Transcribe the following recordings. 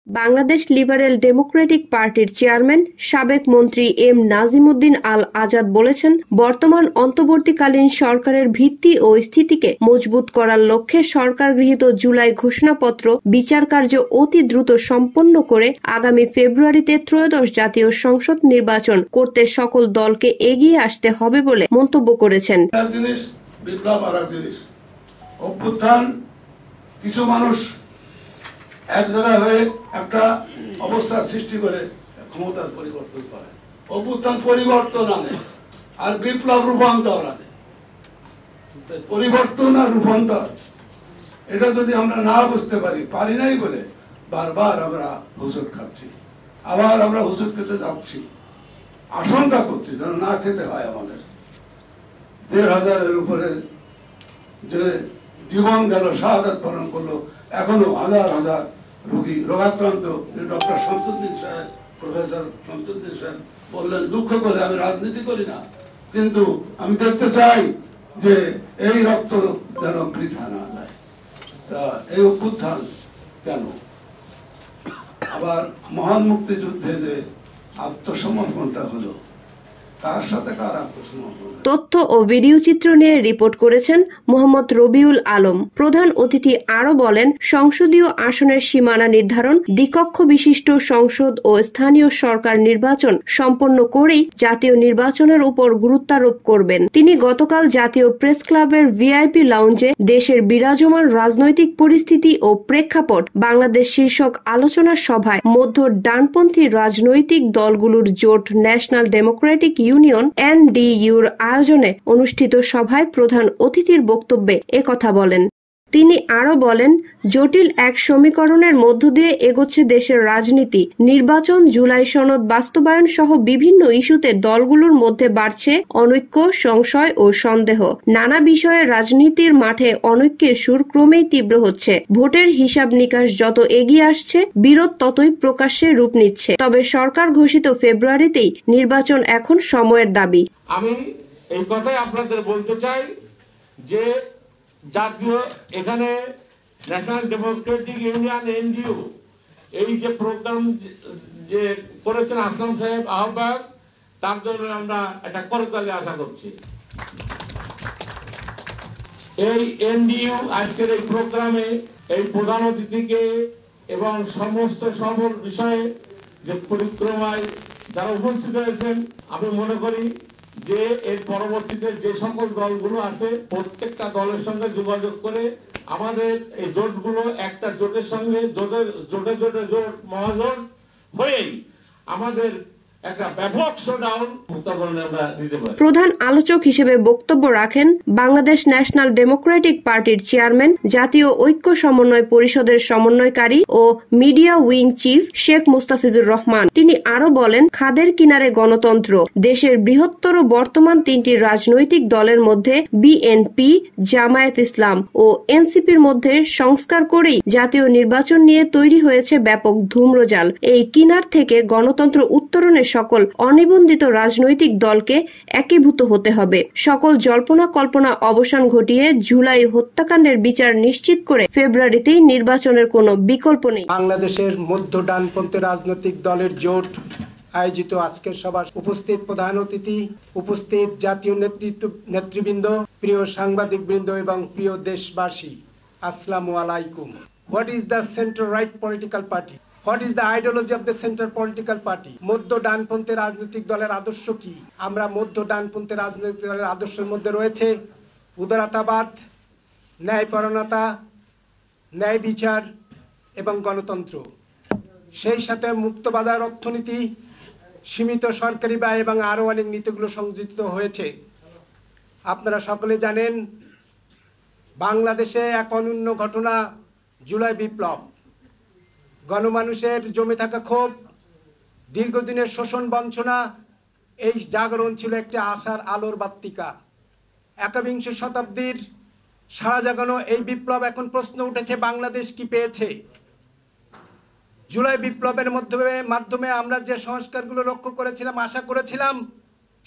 Bangladesh liberal Democratic পার্টির chairman সাবেক মন্ত্রী এম নাজিমুদ্দিন আল আজাদ বলেছেন, বর্তমান অন্তর্বর্তীকালীন সরকারের ভিত্তি ও স্থিতিকে মজবুত করার লক্ষ্যে সরকার গৃহীত জুলাই ঘোষণাপত্র বিচারকার্য অতি দ্রুত সম্পন্ন করে আগামী ফেব্রুয়ারিতে ত্রয়োদশ জাতীয় সংসদ নির্বাচন করতে সকল দলকে এগিয়ে আসতে হবে বলে মন্তব্য করেছেন। কিছু মানুষ এক জায়গায় হয়ে একটা অবস্থা সৃষ্টি করে ক্ষমতার পরিবর্তন করে, অভ্যুত্থান পরিবর্তন আনে আর বিপ্লব রূপান্তর আনে। পরিবর্তন আর রূপান্তর এটা যদি আমরা না বুঝতে পারি নাই বলে বারবার আমরা হুজুট খাচ্ছি, আবার আমরা হুজুট খেতে যাচ্ছি, আশঙ্কা করছি যেন না খেতে হয়। আমাদের ১,৫০০-এর উপরে যে জীবন গেল, শাহাদাত বরণ করলো, এখনো হাজার হাজার রোগী রোগাক্রান্ত। ডক্টর শামসুদ্দিন সাহেব, প্রফেসর শামসুদ্দিন সাহেব বললেন, দুঃখ করে আমি রাজনীতি করি না, কিন্তু আমি দেখতে চাই যে এই রক্ত যেন বৃথা না যায়। তা এই অভ্যুত্থান কেন? আবার মহান মুক্তিযুদ্ধে যে আত্মসমর্পণটা হলো, তার সাথে কার আত্মসমর্পণ? তথ্য ও ভিডিও চিত্র নিয়ে রিপোর্ট করেছেন মোহাম্মদ রবিউল আলম। প্রধান অতিথি আরো বলেন, সংসদীয় আসনের সীমানা নির্ধারণ, দ্বিকক্ষ বিশিষ্ট সংসদ ও স্থানীয় সরকার নির্বাচন সম্পন্ন করেই জাতীয় নির্বাচনের উপর গুরুত্বারোপ করবেন। তিনি গতকাল জাতীয় প্রেস ক্লাবের ভিআইপি লাউঞ্জে দেশের বিরাজমান রাজনৈতিক পরিস্থিতি ও প্রেক্ষাপট বাংলাদেশ শীর্ষক আলোচনা সভায় মধ্য ডানপন্থী রাজনৈতিক দলগুলোর জোট ন্যাশনাল ডেমোক্রেটিক ইউনিয়ন এনডিইউর আয়োজনে অনুষ্ঠিত সভায় প্রধান অতিথির বক্তব্যে একথা বলেন। তিনি আরো বলেন, জটিল এক সমীকরণের মধ্য দিয়ে এগোচ্ছে দেশের রাজনীতি। নির্বাচন, জুলাই সনদ বাস্তবায়ন সহ বিভিন্ন ইস্যুতে দলগুলোর মধ্যে বাড়ছে অনৈক্য, সংশয় ও সন্দেহ। নানা বিষয়ে রাজনীতির মাঠে অনৈক্যের সুর ক্রমেই তীব্র হচ্ছে। ভোটের হিসাব নিকাশ যত এগিয়ে আসছে, বিরোধ ততই প্রকাশ্যে রূপ নিচ্ছে। তবে সরকার ঘোষিত ফেব্রুয়ারিতেই নির্বাচন এখন সময়ের দাবি। আমি এই কথাই আপনাদের বলতে চাই যে জাতীয় এখানে ন্যাশনাল ডেমোক্রেটিক ইউনিয়ন এনডিইউ এই যে প্রোগ্রাম যে করেছেন আসলাম সাহেব আহ্বায়ক, তার জন্য আমরা একটা করতালি আশা করছি। এই এনডিইউ আজকের এই প্রোগ্রামে এই প্রধান অতিথিকে এবং সমস্ত সকল বিষয়ে যে পরিক্রমায় যারা উপস্থিত হয়েছেন, আমি মনে করি যে এর পরবর্তীতে যে সকল দলগুলো আছে প্রত্যেকটা দলের সঙ্গে যোগাযোগ করে আমাদের এই জোটগুলো একটা জোটের সঙ্গে জোট মহাজোট হয়েই আমাদের একটা ব্যাপক শোডাউন মুক্তকরণে আমরা দিতে পারি। প্রধান আলোচক হিসেবে বক্তব্য রাখেন বাংলাদেশ ন্যাশনাল ডেমোক্রেটিক পার্টির চেয়ারম্যান, জাতীয় ঐক্য সমন্বয় পরিষদের সমন্বয়কারী ও media wing chief Sheikh Mustafizur Rahman. তিনি আরো বলেন, খাদের কিনারে গণতন্ত্র। দেশের বৃহত্তর বর্তমান তিনটি রাজনৈতিক দলের মধ্যে বিএনপি, জামায়াত ইসলাম ও এনসিপির মধ্যে সংস্কার করেই জাতীয় নির্বাচন নিয়ে তৈরি হয়েছে ব্যাপক ধূম্রজাল। এই কিনার থেকে গণতন্ত্র উত্তরণের সকল অনিবন্ধিত রাজনৈতিক দলকে একীভূত হতে হবে। সকল জল্পনা কল্পনা অবসান ঘটিয়ে জুলাই হত্যাকাণ্ডের বিচার নিশ্চিত করে ফেব্রুয়ারিতেই নির্বাচনের কোনো বিকল্প নেই। বাংলাদেশের মধ্য ডানপন্থী রাজনৈতিক দলের জোট আয়োজিত আজকের সভায় উপস্থিত প্রধান অতিথি, উপস্থিত জাতীয় নেতৃবৃন্দ, প্রিয় সাংবাদিকবৃন্দ এবং প্রিয় দেশবাসী, আসসালামু আলাইকুম। What is the centre right political party? What is the ideology of the center political party? মধ্য ডানপন্থী রাজনৈতিক দলের আদর্শ কি? আমরা মধ্য ডানপন্থী রাজনৈতিক দলের আদর্শের মধ্যে রয়েছে উদারতাবাদ, ন্যায়পরায়ণতা, ন্যায় বিচার এবং গণতন্ত্র। সেই সাথে মুক্ত বাজার অর্থনীতি, সীমিত সরকারি ব্যয় এবং আরও অনেক নীতিগুলো সংযোজিত হয়েছে। আপনারা সকলে জানেন, বাংলাদেশে এক অনন্য ঘটনা জুলাই বিপ্লব। গণমানুষের জমে থাকা ক্ষোভ, দীর্ঘদিনের শোষণ বঞ্চনা, এই জাগরণ ছিল একটি আশার আলোর বাত্তিকা। একবিংশ শতাব্দীর সারা জাগানো এই বিপ্লব এখন প্রশ্ন উঠেছে, বাংলাদেশ কি পেয়েছে? জুলাই বিপ্লবের মাধ্যমে আমরা যে সংস্কারগুলো লক্ষ্য করেছিলাম, আশা করেছিলাম,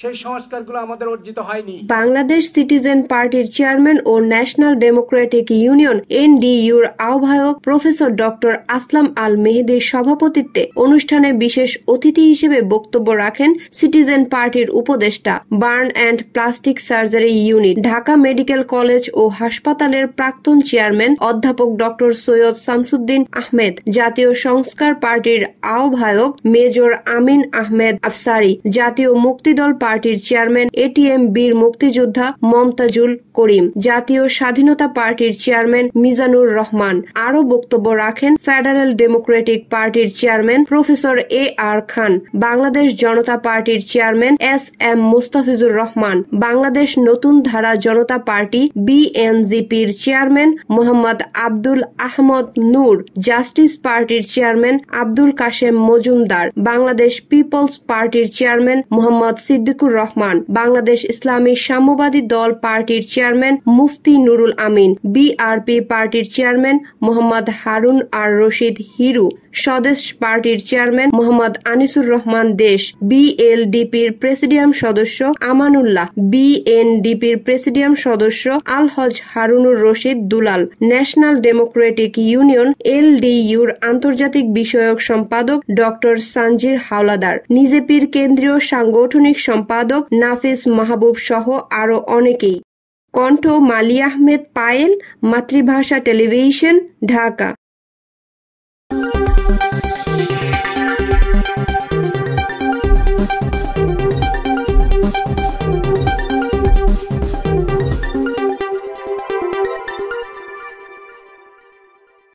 সেই সংস্কারগুলো আমাদের অর্জিত হয়নি। বাংলাদেশ সিটিজেন পার্টির চেয়ারম্যান ও ন্যাশনাল ডেমোক্রেটিক ইউনিয়ন এনডিইউর আহ্বায়ক প্রফেসর ডক্টর আসলাম আল মেহেদীর সভাপতিত্বে অনুষ্ঠানে বিশেষ অতিথি হিসেবে বক্তব্য রাখেন সিটিজেন পার্টির উপদেষ্টা, burn and plastic surgery unit, Dhaka medical college ও হাসপাতালের প্রাক্তন চেয়ারম্যান অধ্যাপক ডক্টর সৈয়দ শামসুদ্দিন আহমেদ, জাতীয় সংস্কার পার্টির আহ্বায়ক মেজর আমিন আহমেদ আফসারি, জাতীয় মুক্তিদল পার্টির চেয়ারম্যান এটিএম বীর মুক্তিযোদ্ধা মমতাজুল করিম, জাতীয় স্বাধীনতা পার্টির চেয়ারম্যান মিজানুর রহমান। আরও বক্তব্য রাখেন ফেডারেল ডেমোক্রেটিক পার্টির chairman professor A R Khan, Bangladesh Janata পার্টির chairman S M Mustafizur Rahman, Bangladesh Natun Dhara Janata party বিএনজিপির চেয়ারম্যান মোহাম্মদ আব্দুল আহমদ নূর, জাস্টিস পার্টির চেয়ারম্যান আব্দুল কাশেম মজুমদার, বাংলাদেশ পিপলস পার্টির চেয়ারম্যান মোহাম্মদ সিদ্দিকুর রহমান, বাংলাদেশ ইসলামী সাম্যবাদী দল পার্টির চেয়ারম্যান মুফতি নুরুল আমিন, বিআরপি পার্টির চেয়ারম্যান মোহাম্মদ হারুন আর রশিদ হিরু, স্বদেশ পার্টির চেয়ারম্যান মোহাম্মদ আনিসুর রহমান দেশ, বিএলডিপির প্রেসিডিয়াম সদস্য আমানুল্লাহ, বিএনডিপির প্রেসিডিয়াম সদস্য আলহজ হারুনুর রশিদ দুলাল, ন্যাশনাল ডেমোক্রেটিক ইউনিয়ন এলডিইউর আন্তর্জাতিক বিষয়ক সম্পাদক ডক্টর সানজির হাওলাদার, নিজেপির কেন্দ্রীয় সাংগঠনিক সম্পাদক নাফিস মাহবুব সহ আরো অনেকেই। কণ্ঠ মালি আহমেদ পায়েল, মাতৃভাষা টেলিভিশন, ঢাকা।